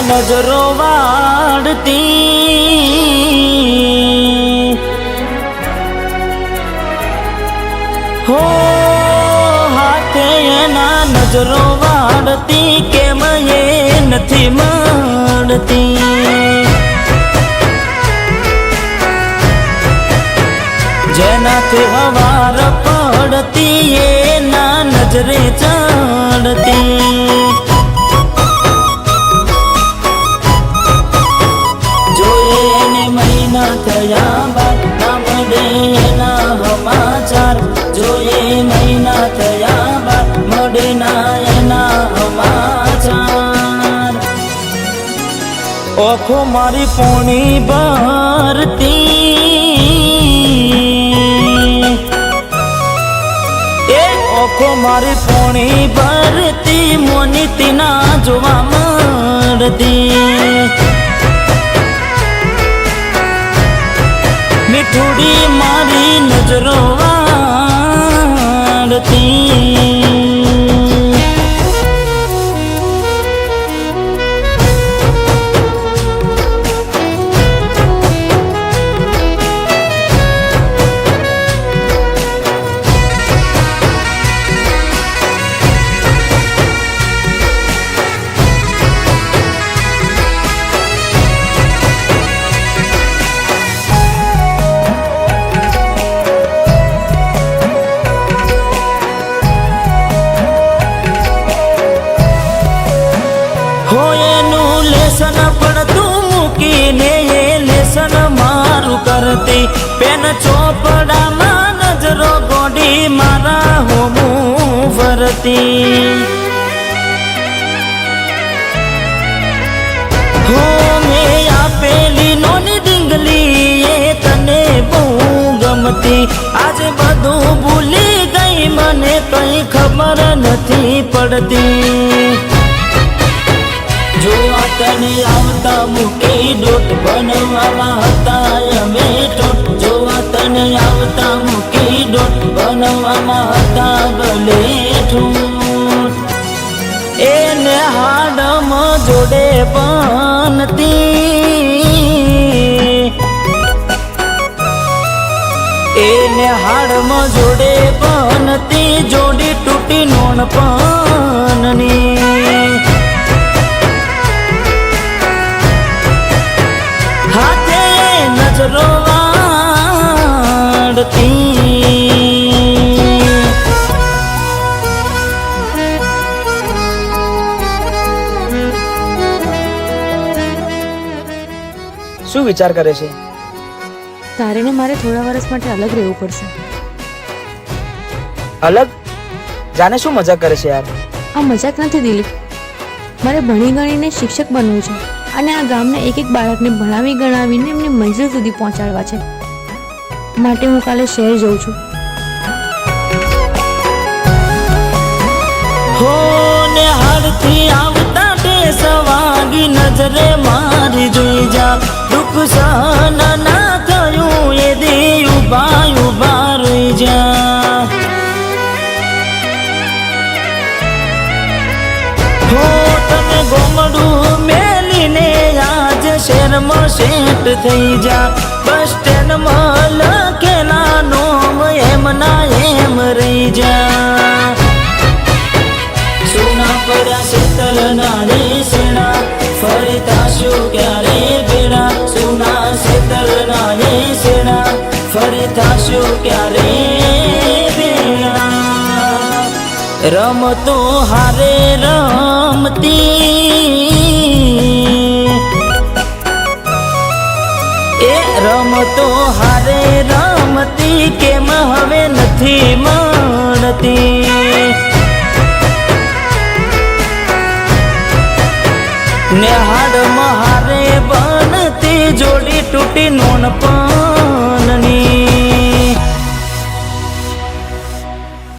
નજરો વાળતી હો હાથે એના નજરો વાળતી કેમ એ નથી મળતી જેનાથી હવાર પડતી એના નજરે ચડતી થયા બાદ ના મળે એના સમાચાર જોઈએ મહિના થયા બાદ મળે ના એના સમાચાર ઓખો મારી પોણી ભરતી એ ઓખો મારી પોણી ભરતી મોનીતી ના જોવા મળતી મીઠુડી મારી નજરો વાળતી લેસન પણ તું મૂકીને એ લેસન મારું કરતી પેન ચોપડામાં નજરો ગોડી મારા હોમું ફરતી હો મેં આપેલી નોની ડીંગલી એ તને બહુ ગમતી આજે બધું ભૂલી ગઈ મને કઈ ખબર નથી પડતી જોવા તને આવતા મૂકી ડોટ બનવામાં હતા અમે ટોટ જોવા તને આવતા મૂકી ડોટ બનવામાં હતા ભલે ઠૂટ એને હાડમાં જોડે બનતી એને હાડમાં જોડે બનતી જોડી તૂટી નોણ પનની નજરો વાળતી શું વિચાર કરે છે? તારે ને મારે થોડા વર્ષ માટે અલગ રહેવું પડશે. અલગ? જાને શું મજાક કરે છે યાર? આ મજાક નથી દિલીપ, મારે ભણી ગણીને શિક્ષક બનવું છે અને આ ગામના એક એક બાળકને ભણાવી ગણાવીને એમની મંજિલ સુધી પહોંચાડવા છે. માટે હું કાલે શહેર જઉં છું. હો ને હાડથી આવતા ટેસ વાગી નજરે મારી જોઈ જા દુઃખ સહન ના થયું એ દી ઉભા ઉભા રહી જા હો તને ગોમડું મેલીને આજ શહેરમાં સેટ થઈ જા બસ સ્ટેન્ડમાં લખેલા નોમ એમ ના એમ રહી જા સુના પડ્યા શીતલ નાની સેના ફરી થાશું ક્યારે ભેડા સુના શીતલ નાની સેના ફરી થાશું ક્યારે ભેડા રમતો હારે રમતી એ રમતો હારે રમતી કેમ હવે નથી મળતી ને હાડ મહારે બનતી જોડી તૂટી નોન પણ